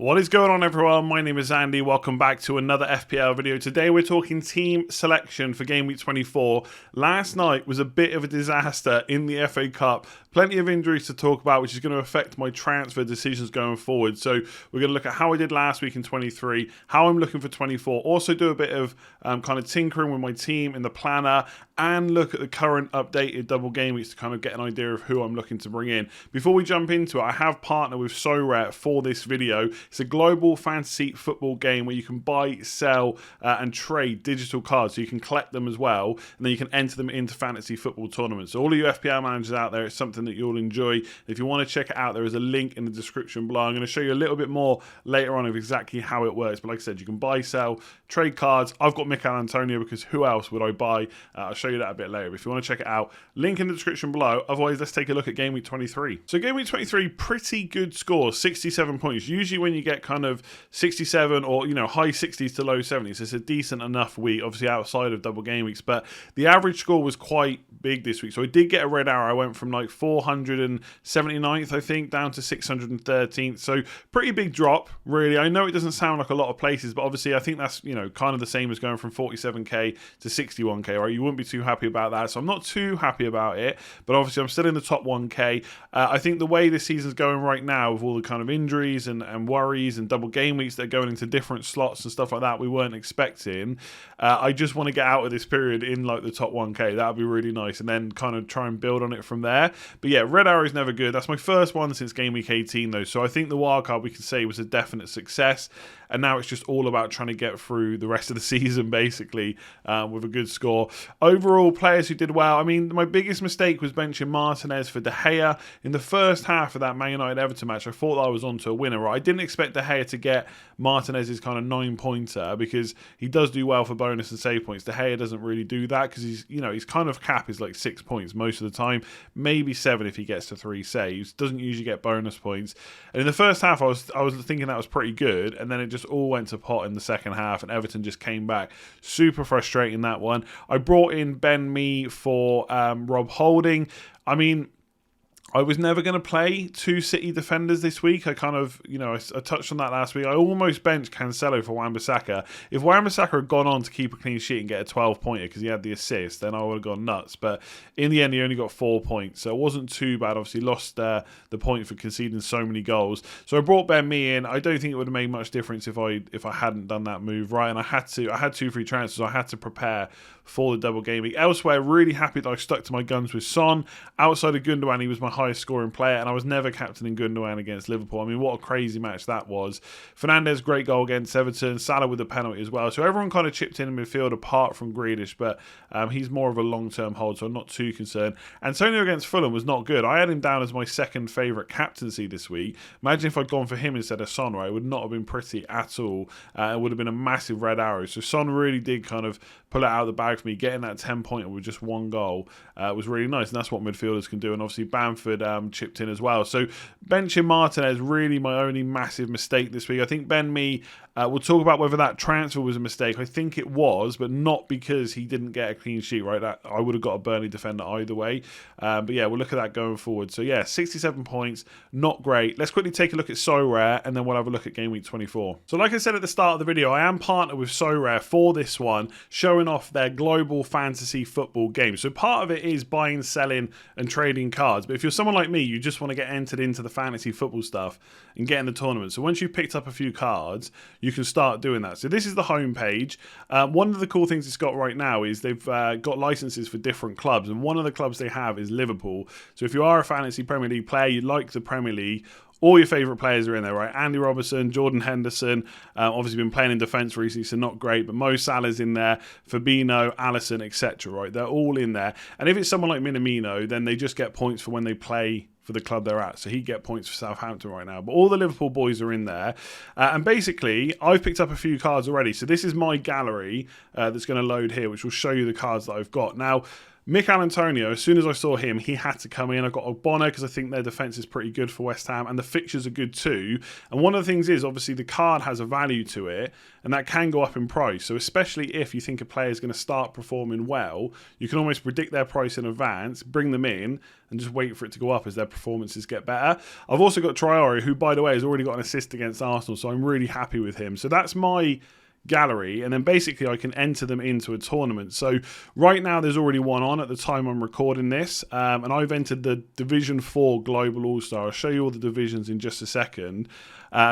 What is going on, everyone? My name is Andy. Welcome back to another FPL video. Today we're talking team selection for Game Week 24. Last night was a bit of a disaster in the FA Cup. Plenty of injuries to talk about, which is going to affect my transfer decisions going forward. So we're going to look at how I did last week in 23, how I'm looking for 24, also do a bit of kind of tinkering with my team in the planner, and look at the current updated double game weeks to kind of get an idea of who I'm looking to bring in. Before we jump into it, I have partnered with SoRare for this video. It's a global fantasy football game where you can buy, sell, and trade digital cards, so you can collect them as well, and then you can enter them into fantasy football tournaments. So all of you FPL managers out there, it's something that you'll enjoy. If you want to check it out, there is a link in the description below. I'm going to show you a little bit more later on of exactly how it works. But like I said, you can buy, sell, trade cards. I've got Mikel Antonio because who else would I buy? I'll show you that a bit later. But if you want to check it out, link in the description below. Otherwise, let's take a look at Game Week 23. So Game Week 23, pretty good score, 67 points. Usually when you get kind of 67 or, high 60s to low 70s, it's a decent enough week, obviously outside of double game weeks. But the average score was quite big this week. So I did get a red arrow. I went from like 479th, I think, down to 613th. So pretty big drop, really. I know it doesn't sound like a lot of places, but obviously I think that's, kind of the same as going from 47k to 61k, right? You wouldn't be too happy about that. So I'm not too happy about it, but obviously I'm still in the top 1k. I think the way this season's going right now, with all the kind of injuries and worries and double game weeks that are going into different slots and stuff like that we weren't expecting, I just want to get out of this period in like the top 1k. That would be really nice, and then kind of try and build on it from there. But yeah, red arrow is never good. That's my first one since Game Week 18 though, so I think the wildcard, we can say, was a definite success, and now it's just all about trying to get through the rest of the season basically with a good score. Overall, players who did well, I mean, my biggest mistake was benching Martinez for De Gea. In the first half of that Man United-Everton match, I thought that I was on to a winner. Right? I didn't expect De Gea to get Martinez's kind of 9-pointer because he does do well for bonus and save points. De Gea doesn't really do that because he's kind of cap is like 6 points most of the time, maybe 7 if he gets to 3 saves. Doesn't usually get bonus points. And in the first half, I was thinking that was pretty good, and then it just all went to pot in the second half, and Everton just came back. Super frustrating, that one. I brought in Ben Mee for Rob Holding. I mean, I was never going to play 2 City defenders this week. I kind of, I touched on that last week. I almost benched Cancelo for Wan-Bissaka. If Wan-Bissaka had gone on to keep a clean sheet and get a 12-pointer because he had the assist, then I would have gone nuts. But in the end, he only got 4 points, so it wasn't too bad. Obviously, lost the point for conceding so many goals. So I brought Ben Mee in. I don't think it would have made much difference if I hadn't done that move, right? And I had 2 free transfers, so I had to prepare for the double game week. Elsewhere, really happy that I stuck to my guns with Son. Outside of Gundogan, he was my highest scoring player, and I was never captaining Gundogan against Liverpool. I mean, what a crazy match that was. Fernandes, great goal against Everton. Salah with the penalty as well. So everyone kind of chipped in midfield apart from Grealish, but he's more of a long-term hold, so I'm not too concerned. Antonio against Fulham was not good. I had him down as my second favourite captaincy this week. Imagine if I'd gone for him instead of Son, right? It would not have been pretty at all. It would have been a massive red arrow. So Son really did kind of pull it out of the bag for me. Getting that 10-pointer with just 1 goal was really nice, and that's what midfielders can do. And obviously Bamford chipped in as well. So benching Martinez, really my only massive mistake this week. I think Ben Mee, we'll talk about whether that transfer was a mistake. I think it was, but not because he didn't get a clean sheet, right? That I would have got a Burnley defender either way. But yeah, we'll look at that going forward. So yeah, 67 points, not great. Let's quickly take a look at SoRare, and then we'll have a look at Game Week 24. So like I said at the start of the video, I am partnered with SoRare for this one, showing off their global fantasy football game. So part of it is buying, selling, and trading cards. But if you're someone like me, you just want to get entered into the fantasy football stuff and get in the tournament. So once you've picked up a few cards, you can start doing that. So this is the home page. One of the cool things it's got right now is they've got licenses for different clubs, and one of the clubs they have is Liverpool. So if you are a fantasy Premier League player, you like the Premier League, all your favourite players are in there, right? Andy Robertson, Jordan Henderson, obviously been playing in defence recently, so not great, but Mo Salah's in there, Fabinho, Alisson, etc., right? They're all in there. And if it's someone like Minamino, then they just get points for when they play for the club they're at. So he get points for Southampton right now. But all the Liverpool boys are in there. And basically, I've picked up a few cards already. So this is my gallery that's going to load here, which will show you the cards that I've got. Now, Mikel Antonio, as soon as I saw him, he had to come in. I got Ogbonna because I think their defence is pretty good for West Ham, and the fixtures are good too. And one of the things is, obviously, the card has a value to it, and that can go up in price. So especially if you think a player is going to start performing well, you can almost predict their price in advance, bring them in, and just wait for it to go up as their performances get better. I've also got Traore, who, by the way, has already got an assist against Arsenal, so I'm really happy with him. So that's my gallery, and then basically I can enter them into a tournament. So right now there's already one on at the time I'm recording this, and I've entered the Division 4 Global All-Star. I'll show you all the divisions in just a second.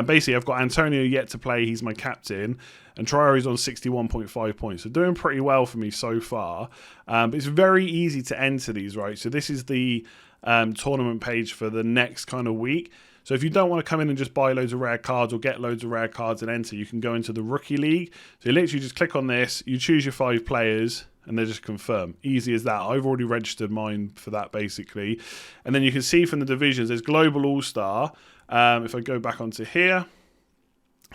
Basically I've got Antonio yet to play, he's my captain, and Traore's on 61.5 points, so doing pretty well for me so far. But it's very easy to enter these, right? So this is the tournament page for the next kind of week. So if you don't want to come in and just buy loads of rare cards or get loads of rare cards and enter, you can go into the Rookie League. So you literally just click on this, you choose your 5 players, and they just confirm. Easy as that. I've already registered mine for that, basically. And then you can see from the divisions, there's Global All-Star. If I go back onto here,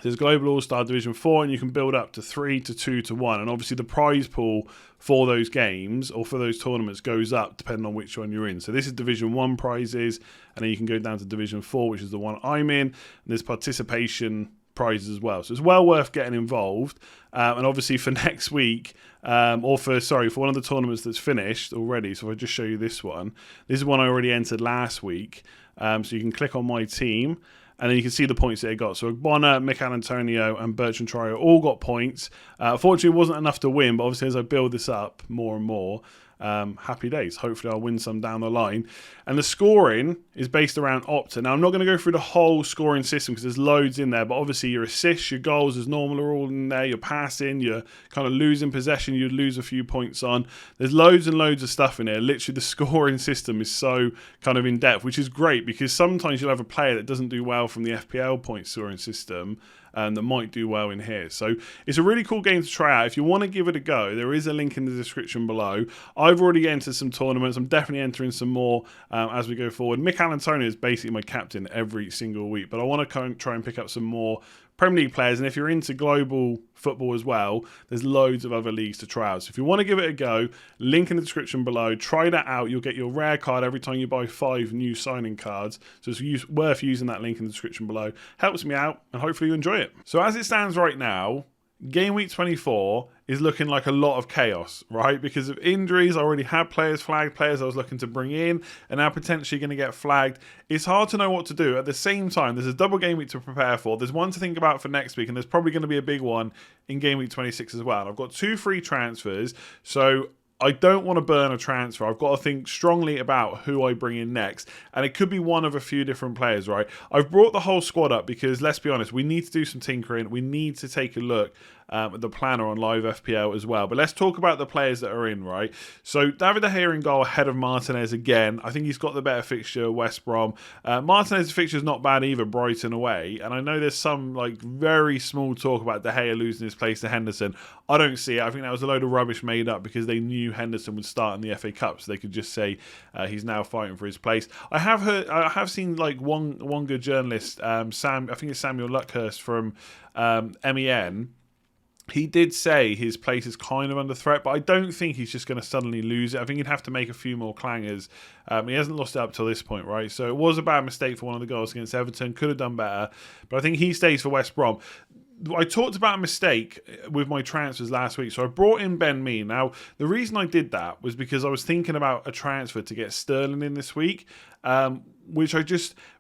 there's Global All-Star Division 4, and you can build up to 3 to 2 to 1. And obviously the prize pool for those games or for those tournaments goes up depending on which one you're in. So this is Division 1 prizes, and then you can go down to Division 4, which is the one I'm in. And there's participation prizes as well. So it's well worth getting involved. And obviously for next week, or for one of the tournaments that's finished already. So if I just show you this one, this is one I already entered last week. So you can click on my team, and then you can see the points that it got. So Ogbonna, Mikel Antonio, and Bertrand Traore all got points. Fortunately, it wasn't enough to win, but obviously as I build this up more and more, happy days. Hopefully I'll win some down the line. And the scoring is based around Opta. Now, I'm not going to go through the whole scoring system because there's loads in there, but obviously your assists, your goals as normal are all in there. Your passing, you're kind of losing possession, you'd lose a few points on. There's loads and loads of stuff in there. Literally, the scoring system is so kind of in-depth, which is great because sometimes you'll have a player that doesn't do well from the FPL point scoring system, that might do well in here. So it's a really cool game to try out. If you want to give it a go, there is a link in the description below. I've already entered some tournaments. I'm definitely entering some more as we go forward. Mikel Antonio is basically my captain every single week, but I want to try and pick up some more Premier League players, and if you're into global football as well, there's loads of other leagues to try out. So if you want to give it a go, link in the description below. Try that out. You'll get your rare card every time you buy 5 new signing cards. So it's worth using that link in the description below. Helps me out, and hopefully you enjoy it. So as it stands right now, Game Week 24 is looking like a lot of chaos, right? Because of injuries, I already had players flagged, players I was looking to bring in, and now potentially going to get flagged. It's hard to know what to do. At the same time, there's a double game week to prepare for. There's one to think about for next week, and there's probably going to be a big one in Game Week 26 as well. I've got 2 free transfers, so I don't want to burn a transfer. I've got to think strongly about who I bring in next. And it could be one of a few different players, right? I've brought the whole squad up because, let's be honest, we need to do some tinkering. We need to take a look at the planner on Live FPL as well. But let's talk about the players that are in, right? So David De Gea in goal ahead of Martinez again. I think he's got the better fixture, West Brom. Martinez's fixture is not bad either, Brighton away. And I know there's some very small talk about De Gea losing his place to Henderson. I don't see it. I think that was a load of rubbish made up because they knew Henderson would start in the FA Cup, so they could just say he's now fighting for his place. I have seen one good journalist, I think it's Samuel Luckhurst from MEN. He did say his place is kind of under threat, but I don't think he's just going to suddenly lose it. I think he'd have to make a few more clangers. He hasn't lost it up till this point, right? So it was a bad mistake for one of the goals against Everton. Could have done better, but I think he stays for West Brom. I talked about a mistake with my transfers last week, so I brought in Ben Mee. Now, the reason I did that was because I was thinking about a transfer to get Sterling in this week, which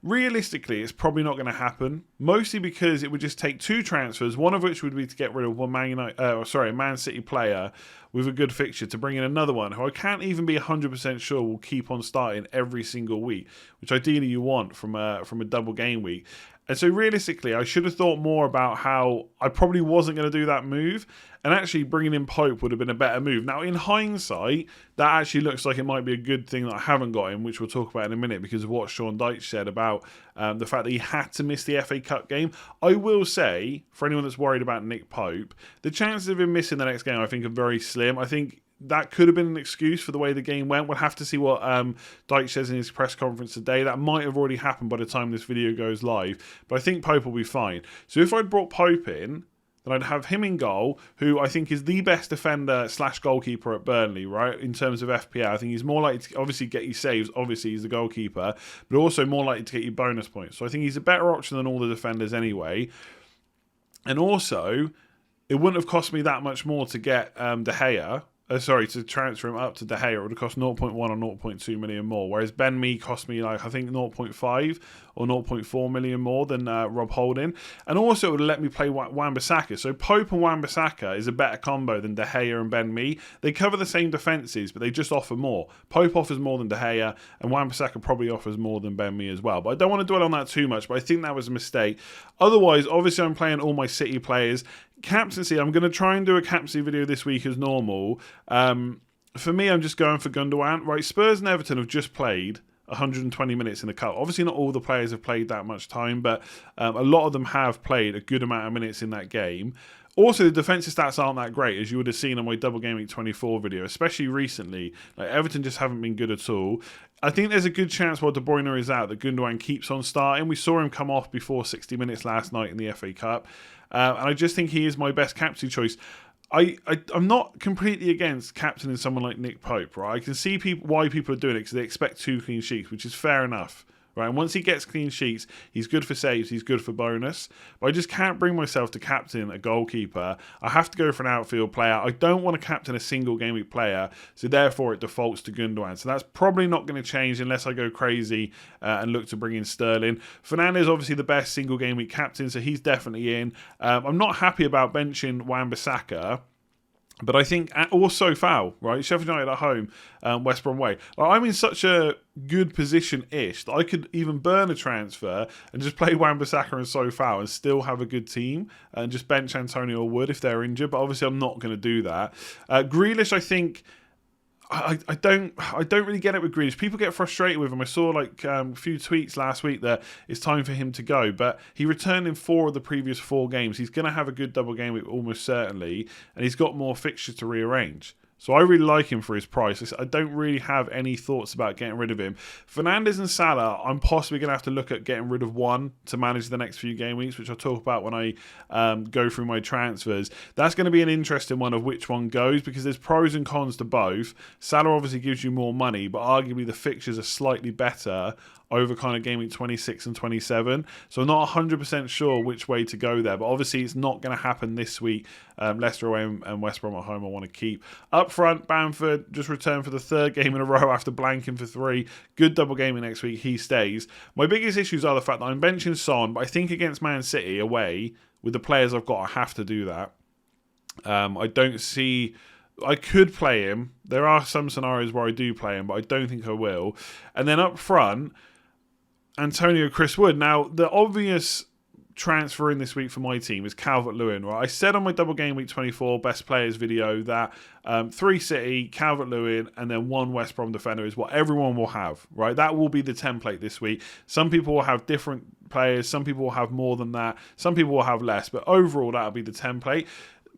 realistically, it's probably not going to happen, mostly because it would just take 2 transfers, one of which would be to get rid of one a Man City player with a good fixture to bring in another one who I can't even be 100% sure will keep on starting every single week, which ideally you want from a double game week. And so realistically, I should have thought more about how I probably wasn't going to do that move, and actually bringing in Pope would have been a better move. Now, in hindsight, that actually looks like it might be a good thing that I haven't got him, which we'll talk about in a minute because of what Sean Dyche said about the fact that he had to miss the FA Cup game. I will say, for anyone that's worried about Nick Pope, the chances of him missing the next game, I think, are very slim. I think that could have been an excuse for the way the game went. We'll have to see what Dyche says in his press conference today. That might have already happened by the time this video goes live, but I think Pope will be fine. So if I'd brought Pope in, then I'd have him in goal, who I think is the best defender / goalkeeper at Burnley, right? In terms of FPL, I think he's more likely to obviously get you saves. Obviously, he's the goalkeeper, but also more likely to get you bonus points. So I think he's a better option than all the defenders anyway. And also, it wouldn't have cost me that much more to get De Gea. To transfer him up to De Gea, it would have cost 0.1 or 0.2 million more. Whereas Ben Mee cost me I think 0.5 or 0.4 million more than Rob Holding. And also it would have let me play Wan-Bissaka. So Pope and Wan-Bissaka is a better combo than De Gea and Ben Mee. They cover the same defences, but they just offer more. Pope offers more than De Gea, and Wan-Bissaka probably offers more than Ben Mee as well. But I don't want to dwell on that too much, but I think that was a mistake. Otherwise, obviously I'm playing all my City players. Captaincy, I'm going to try and do a captaincy video this week as normal. For me, I'm just going for Gundogan. Right, Spurs and Everton have just played 120 minutes in the cup. Obviously, not all the players have played that much time, but a lot of them have played a good amount of minutes in that game. Also, the defensive stats aren't that great, as you would have seen on my Double Gameweek 24 video, especially recently. Like Everton just haven't been good at all. I think there's a good chance while De Bruyne is out that Gundogan keeps on starting. We saw him come off before 60 minutes last night in the FA Cup. And I just think he is my best captaincy choice. I'm not completely against captaining someone like Nick Pope, right? I can see why people are doing it because they expect 2 clean sheets, which is fair enough. Right, and once he gets clean sheets, he's good for saves, he's good for bonus. But I just can't bring myself to captain a goalkeeper. I have to go for an outfield player. I don't want to captain a single game week player, so therefore it defaults to Gundogan. So that's probably not going to change unless I go crazy and look to bring in Sterling. Fernandes is obviously the best single game week captain, so he's definitely in. I'm not happy about benching Wan-Bissaka. But I think also foul, right? Sheffield United at home, West Brom away. I'm in such a good position-ish that I could even burn a transfer and just play Wan-Bissaka and so foul and still have a good team and just bench Antonio or Wood if they're injured. But obviously I'm not going to do that. Grealish, I think... I don't really get it with Grealish. People get frustrated with him. I saw a few tweets last week that it's time for him to go, but he returned in 4 of the previous 4 games. He's going to have a good double game week almost certainly, and he's got more fixtures to rearrange. So I really like him for his price. I don't really have any thoughts about getting rid of him. Fernandes and Salah, I'm possibly going to have to look at getting rid of one to manage the next few game weeks, which I'll talk about when I go through my transfers. That's going to be an interesting one of which one goes because there's pros and cons to both. Salah obviously gives you more money, but arguably the fixtures are slightly better over kind of game week 26 and 27. So I'm not 100% sure which way to go there. But obviously it's not going to happen this week. Leicester away and West Brom at home I want to keep. Up front, Bamford just returned for the 3rd game in a row after blanking for 3. Good double gaming next week. He stays. My biggest issues are the fact that I'm benching Son, but I think against Man City away, with the players I've got, I have to do that. I don't see... I could play him. There are some scenarios where I do play him, but I don't think I will. And then up front... Antonio Chris Wood. Now, the obvious transfer in this week for my team is Calvert-Lewin, right? I said on my Double Game Week 24 Best Players video that 3 City, Calvert-Lewin, and then 1 West Brom defender is what everyone will have, right? That will be the template this week. Some people will have different players. Some people will have more than that. Some people will have less. But overall, that'll be the template.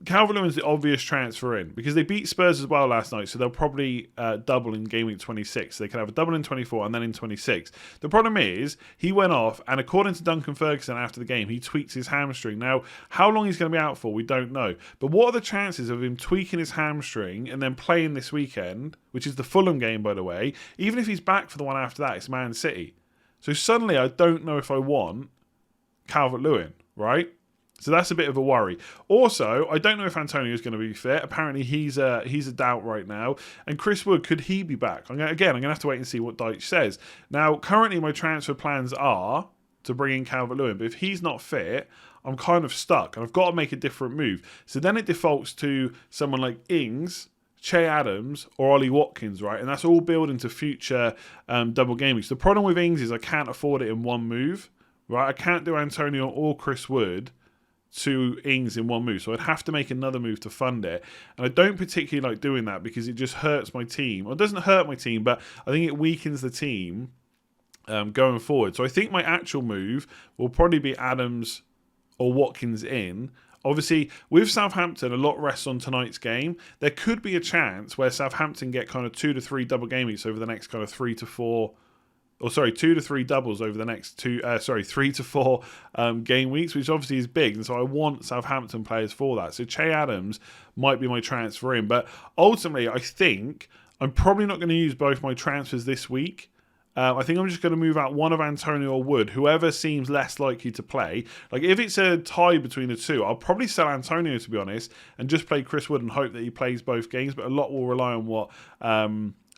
Calvert-Lewin's the obvious transfer in because they beat Spurs as well last night, so they'll probably double in game week 26. They can have a double in 24 and then in 26. The problem is he went off, and according to Duncan Ferguson after the game, he tweaked his hamstring. Now, how long he's going to be out for, we don't know. But what are the chances of him tweaking his hamstring and then playing this weekend, which is the Fulham game, by the way? Even if he's back for the one after that, it's Man City. So suddenly, I don't know if I want Calvert-Lewin, right? So that's a bit of a worry. Also, I don't know if Antonio is going to be fit. Apparently, he's a doubt right now. And Chris Wood, could he be back? I'm going to have to wait and see what Deitch says. Now, currently, my transfer plans are to bring in Calvert-Lewin. But if he's not fit, I'm kind of stuck. And I've got to make a different move. So then it defaults to someone like Ings, Che Adams, or Ollie Watkins, right? And that's all building to future double game weeks. The problem with Ings is I can't afford it in one move, right? I can't do Antonio or Chris Wood to Ings in one move. So I'd have to make another move to fund it. And I don't particularly like doing that because it just hurts my team. Well, it doesn't hurt my team, but I think it weakens the team going forward. So I think my actual move will probably be Adams or Watkins in. Obviously, with Southampton, a lot rests on tonight's game. There could be a chance where Southampton get kind of 2 to 3 double game weeks over the next kind of 3 to 4 2 to 3 doubles over the next 3 to 4 game weeks, which obviously is big. And so I want Southampton players for that. So Che Adams might be my transfer in. But ultimately, I think I'm probably not going to use both my transfers this week. I think I'm just going to move out one of Antonio or Wood, whoever seems less likely to play. Like, if it's a tie between the two, I'll probably sell Antonio, to be honest, and just play Chris Wood and hope that he plays both games. But a lot will rely on what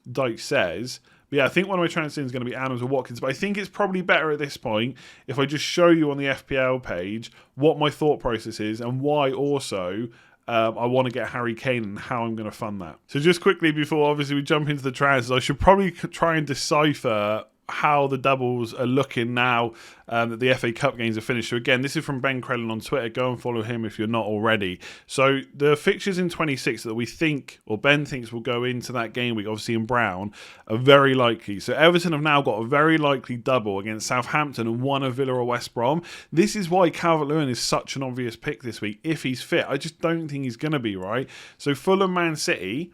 Dyke says. But yeah, I think one of my transfers is going to be Adams or Watkins. But I think it's probably better at this point if I just show you on the FPL page what my thought process is and why also I want to get Harry Kane and how I'm going to fund that. So just quickly before obviously we jump into the transfers, I should probably try and decipher how the doubles are looking now that the FA Cup games are finished. So again, this is from Ben Crellin on Twitter. Go and follow him if you're not already. So the fixtures in 26 that we think, or Ben thinks, will go into that game week, obviously in brown, are very likely. So Everton have now got a very likely double against Southampton and one of Villa or West Brom. This is why Calvert-Lewin is such an obvious pick this week, if he's fit. I just don't think he's going to be, right? So Fulham, Man City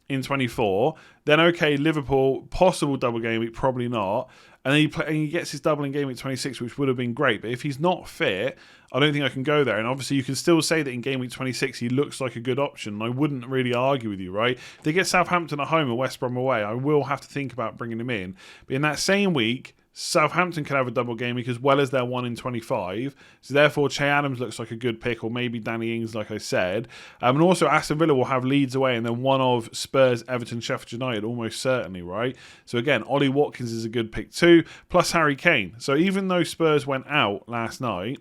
in 24, then okay, Liverpool, possible double game week, probably not, and then he gets his double in game week 26, which would have been great. But if he's not fit, I don't think I can go there. And obviously you can still say that in game week 26 he looks like a good option, and I wouldn't really argue with you, right? If they get Southampton at home and West Brom away, I will have to think about bringing him in. But in that same week, Southampton could have a double game week as well as their 1 in 25. So therefore, Che Adams looks like a good pick, or maybe Danny Ings, like I said. And also, Aston Villa will have Leeds away, and then one of Spurs, Everton, Sheffield United, almost certainly, right? So again, Ollie Watkins is a good pick too, plus Harry Kane. So even though Spurs went out last night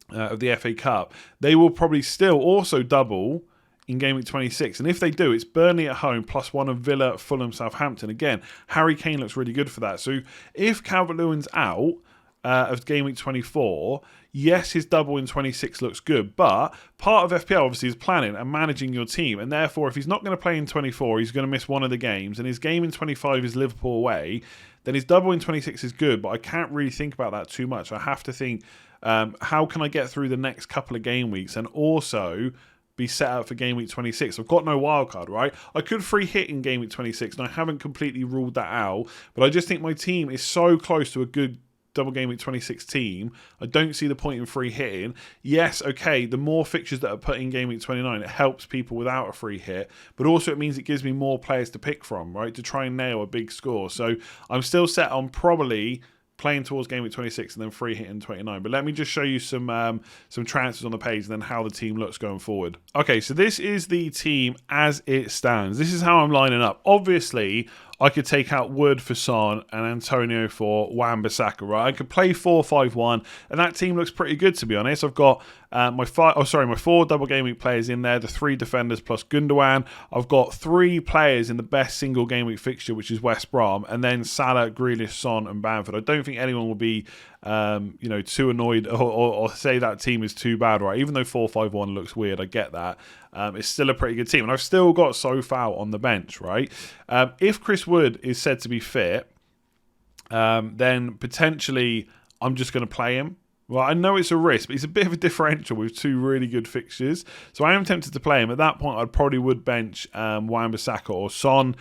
of the FA Cup, they will probably still also double in game week 26. And if they do, it's Burnley at home plus one of Villa, Fulham, Southampton. Again, Harry Kane looks really good for that. So if Calvert-Lewin's out of game week 24, yes, his double in 26 looks good, but part of FPL obviously is planning and managing your team, and therefore if he's not going to play in 24, he's going to miss one of the games, and his game in 25 is Liverpool away, then his double in 26 is good, but I can't really think about that too much. I have to think, how can I get through the next couple of game weeks and also be set up for game week 26. I've got no wildcard, right? I could free hit in game week 26, and I haven't completely ruled that out, but I just think my team is so close to a good double game week 26 team. I don't see the point in free hitting. Yes, okay, the more fixtures that are put in game week 29, it helps people without a free hit, but also it means it gives me more players to pick from, right, to try and nail a big score. So I'm still set on probably playing towards game week 26 and then free hit in 29. But let me just show you some transfers on the page and then how the team looks going forward. Okay, so this is the team as it stands. This is how I'm lining up. Obviously, I could take out Wood for Son and Antonio for Wan-Bissaka, right? I could play 4-5-1, and that team looks pretty good, to be honest. I've got my 4 double game week players in there, the 3 defenders plus Gundogan. I've got 3 players in the best single game week fixture, which is West Brom, and then Salah, Grealish, Son, and Bamford. I don't think anyone will be too annoyed or say that team is too bad, right? Even though 4-5-1 looks weird, I get that. It's still a pretty good team, and I've still got Sofao on the bench, right? If Chris Wood is said to be fit, then potentially I'm just going to play him. Well, I know it's a risk, but he's a bit of a differential with 2 really good fixtures. So I am tempted to play him. At that point, I probably would bench Wan-Bissaka or Son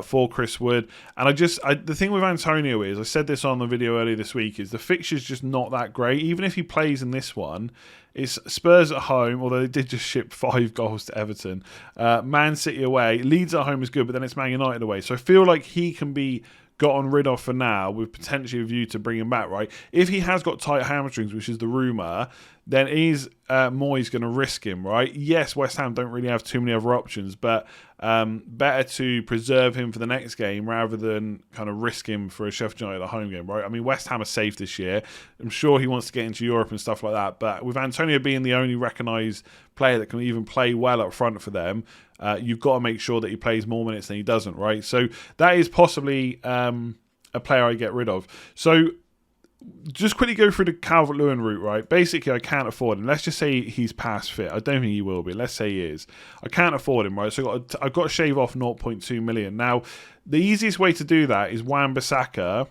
for Chris Wood. And the thing with Antonio is, I said this on the video earlier this week, is the fixture's just not that great. Even if he plays in this one, it's Spurs at home, although they did just ship 5 goals to Everton. Man City away. Leeds at home is good, but then it's Man United away. So I feel like he can be gotten rid of for now with potentially a view to bring him back, right? If he has got tight hamstrings, which is the rumour, then is Moyes going to risk him, right? Yes, West Ham don't really have too many other options, but better to preserve him for the next game rather than kind of risk him for a Sheffield United at home game, right? I mean, West Ham are safe this year. I'm sure he wants to get into Europe and stuff like that, but with Antonio being the only recognised player that can even play well up front for them, you've got to make sure that he plays more minutes than he doesn't, right? So that is possibly a player I get rid of. So just quickly go through the Calvert-Lewin route, right? Basically, I can't afford him. Let's just say he's past fit. I don't think he will be. Let's say he is. I can't afford him, right? So I've got to shave off 0.2 million. Now, the easiest way to do that is Wan-Bissaka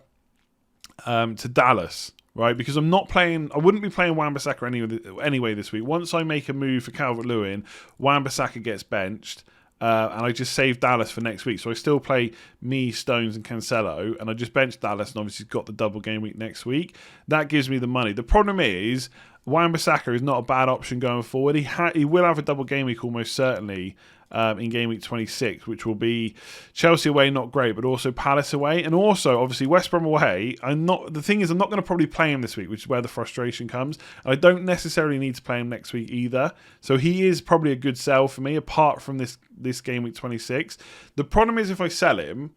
to Dallas, right? Because I wouldn't be playing Wan-Bissaka anyway this week. Once I make a move for Calvert-Lewin, Wan-Bissaka gets benched. and I just saved Dallas for next week. So I still play me, Stones, and Cancelo, and I just benched Dallas, and obviously got the double game week next week. That gives me the money. The problem is, Wan-Bissaka is not a bad option going forward. He will have a double game week almost certainly in game week 26, which will be Chelsea away, not great, but also Palace away, and also obviously West Brom away. The thing is, I'm not going to probably play him this week, which is where the frustration comes. I don't necessarily need to play him next week either, so he is probably a good sell for me. Apart from this game week 26, the problem is if I sell him,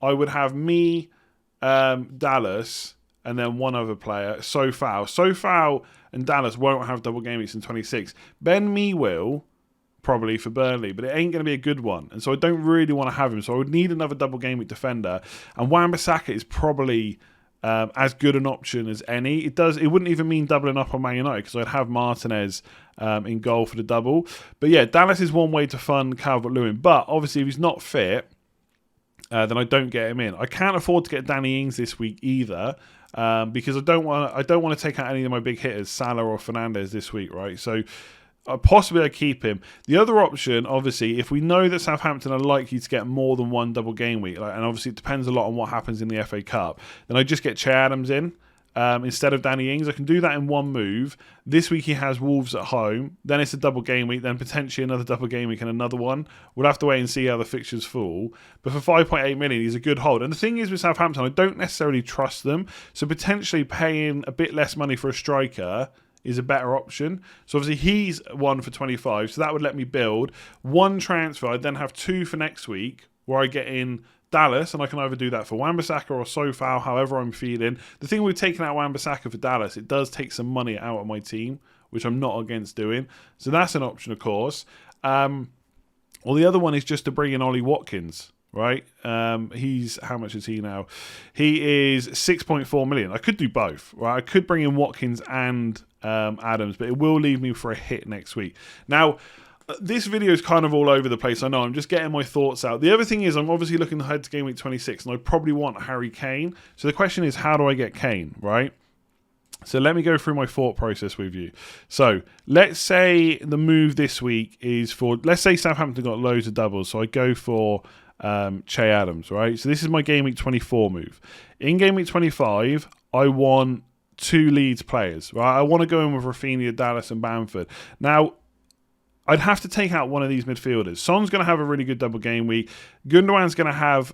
I would have me, Dallas, and then one other player, Sofao and Dallas won't have double game weeks in 26. Ben Mee will, probably for Burnley, but it ain't going to be a good one. And so I don't really want to have him. So I would need another double game week defender. And Wan-Bissaka is probably as good an option as any. It wouldn't even mean doubling up on Man United because I'd have Martinez in goal for the double. But yeah, Dallas is one way to fund Calvert-Lewin. But obviously if he's not fit, then I don't get him in. I can't afford to get Danny Ings this week either. Because I don't want to take out any of my big hitters, Salah or Fernandes this week, right? So possibly I keep him. The other option, obviously, if we know that Southampton are likely to get more than one double game week, and obviously it depends a lot on what happens in the FA Cup, then I just get Che Adams in instead of Danny Ings. I can do that in one move. This week he has Wolves at home, then it's a double game week, then potentially another double game week and another one. We'll have to wait and see how the fixtures fall. But for 5.8 million, he's a good hold. And the thing is with Southampton, I don't necessarily trust them, so potentially paying a bit less money for a striker is a better option. So obviously he's one for 25, so that would let me build one transfer. I'd then have two for next week where I get in Dallas, and I can either do that for Wan-Bissaka or Sofao, however I'm feeling. The thing with taking out Wan-Bissaka for Dallas, it does take some money out of my team, which I'm not against doing. So that's an option, of course. Or the other one is just to bring in Ollie Watkins, right? How much is he now? He is 6.4 million. I could do both, right? I could bring in Watkins and Adams, but it will leave me for a hit next week. Now, this video is kind of all over the place. I know, I'm just getting my thoughts out. The other thing is, I'm obviously looking ahead to game week 26, and I probably want Harry Kane. So the question is, how do I get Kane, right? So let me go through my thought process with you. So let's say the move this week is for, let's say Southampton got loads of doubles. So I go for Che Adams, right? So this is my game week 24 move. In game week 25, I want two Leeds players, right? I want to go in with Rafinha, Dallas, and Bamford. Now, I'd have to take out one of these midfielders. Son's going to have a really good double game week. Gundogan's going to have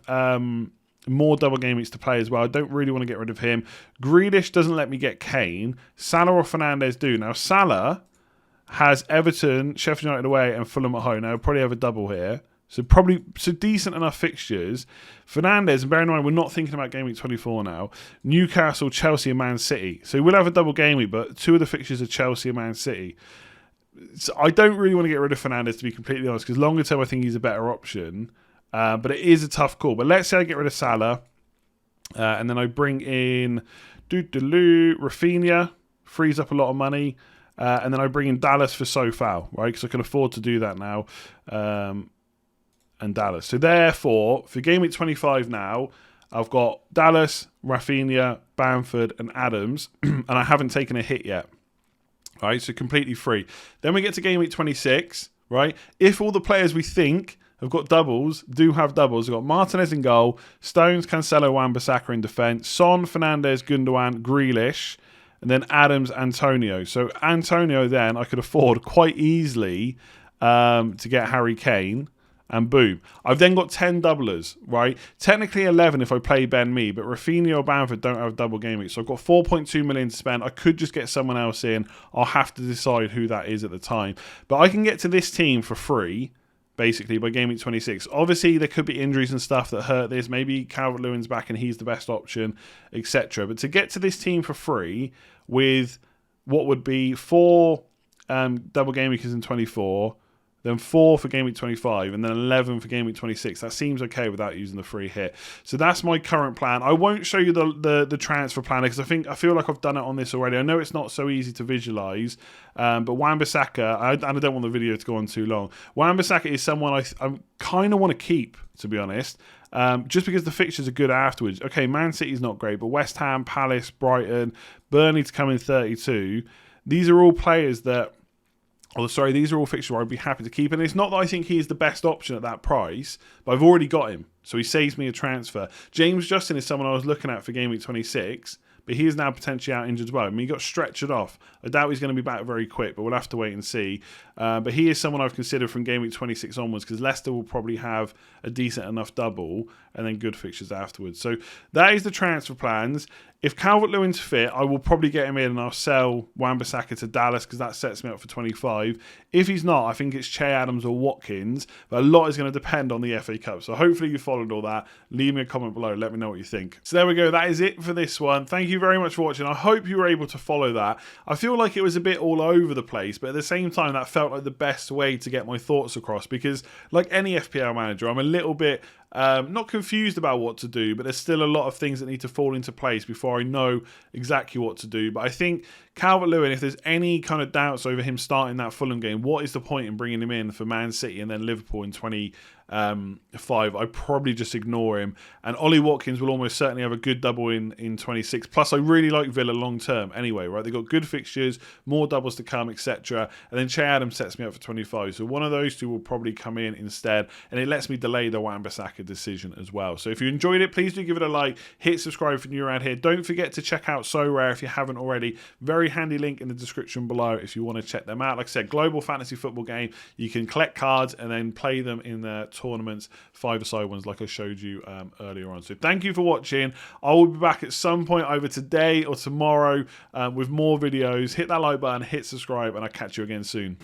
more double game weeks to play as well. I don't really want to get rid of him. Grealish doesn't let me get Kane. Salah or Fernandes do. Now, Salah has Everton, Sheffield United away, and Fulham at home. Now, he'll probably have a double here. So decent enough fixtures. Fernandes, and bear in mind, we're not thinking about game week 24 now. Newcastle, Chelsea, and Man City. So we'll have a double game week, but two of the fixtures are Chelsea and Man City. So I don't really want to get rid of Fernandes, to be completely honest, because longer term I think he's a better option. But it is a tough call. But let's say I get rid of Salah, and then I bring in Rafinha, frees up a lot of money, and then I bring in Dallas for Sofao, right? Because I can afford to do that now, and Dallas. So therefore, for game week 25 now, I've got Dallas, Rafinha, Bamford, and Adams, and I haven't taken a hit yet. Right, so completely free. Then we get to game week 26, right? If all the players we think have got doubles do have doubles, we've got Martinez in goal, Stones, Cancelo, Wan-Bissaka in defence, Son, Fernandes, Gundogan, Grealish, and then Adams, Antonio. So Antonio then I could afford quite easily to get Harry Kane. And boom. I've then got 10 doublers, right? Technically 11 if I play Ben Mee, but Rafinha or Bamford don't have double game week. So I've got 4.2 million to spend. I could just get someone else in. I'll have to decide who that is at the time. But I can get to this team for free, basically, by game week 26. Obviously, there could be injuries and stuff that hurt this. Maybe Calvert-Lewin's back and he's the best option, etc. But to get to this team for free with what would be 4 double game weeks in 24, then 4 for game week 25, and then 11 for game week 26. That seems okay without using the free hit. So that's my current plan. I won't show you the transfer plan because I feel like I've done it on this already. I know it's not so easy to visualise, but Wan-Bissaka, and I don't want the video to go on too long. Wan-Bissaka is someone I kind of want to keep, to be honest, just because the fixtures are good afterwards. Okay, Man City's not great, but West Ham, Palace, Brighton, Burnley to come in 32. These are all players that Oh, sorry, these are all fixtures where I'd be happy to keep. And it's not that I think he is the best option at that price, but I've already got him. So he saves me a transfer. James Justin is someone I was looking at for Game Week 26, but he is now potentially out injured as well. I mean, he got stretchered off. I doubt he's going to be back very quick, but we'll have to wait and see. But he is someone I've considered from Game Week 26 onwards, because Leicester will probably have a decent enough double and then good fixtures afterwards. So that is the transfer plans. If Calvert-Lewin's fit, I will probably get him in and I'll sell Wan-Bissaka to Dallas, because that sets me up for 25. If he's not, I think it's Che Adams or Watkins, but a lot is going to depend on the FA Cup. So hopefully you followed all that. Leave me a comment below. Let me know what you think. So there we go. That is it for this one. Thank you very much for watching. I hope you were able to follow that. I feel like it was a bit all over the place, but at the same time, that felt like the best way to get my thoughts across, because like any FPL manager, I'm a little bit not confused about what to do, but there's still a lot of things that need to fall into place before I know exactly what to do. But I think Calvert-Lewin, if there's any kind of doubts over him starting that Fulham game, what is the point in bringing him in for Man City and then Liverpool in 25? I'd probably just ignore him. And Ollie Watkins will almost certainly have a good double in 26. Plus, I really like Villa long term anyway, right? They've got good fixtures, more doubles to come, etc. And then Che Adams sets me up for 25. So one of those two will probably come in instead. And it lets me delay the Wan-Bissaka decision as well. So if you enjoyed it, please do give it a like. Hit subscribe if you're new around here. Don't forget to check out So Rare if you haven't already. Very handy link in the description below if you want to check them out. Like I said, global fantasy football game. You can collect cards and then play them in the tournaments, 5-a-side ones like I showed you earlier on. So thank you for watching. I will be back at some point either today or tomorrow with more videos. Hit that like button, hit subscribe, and I'll catch you again soon.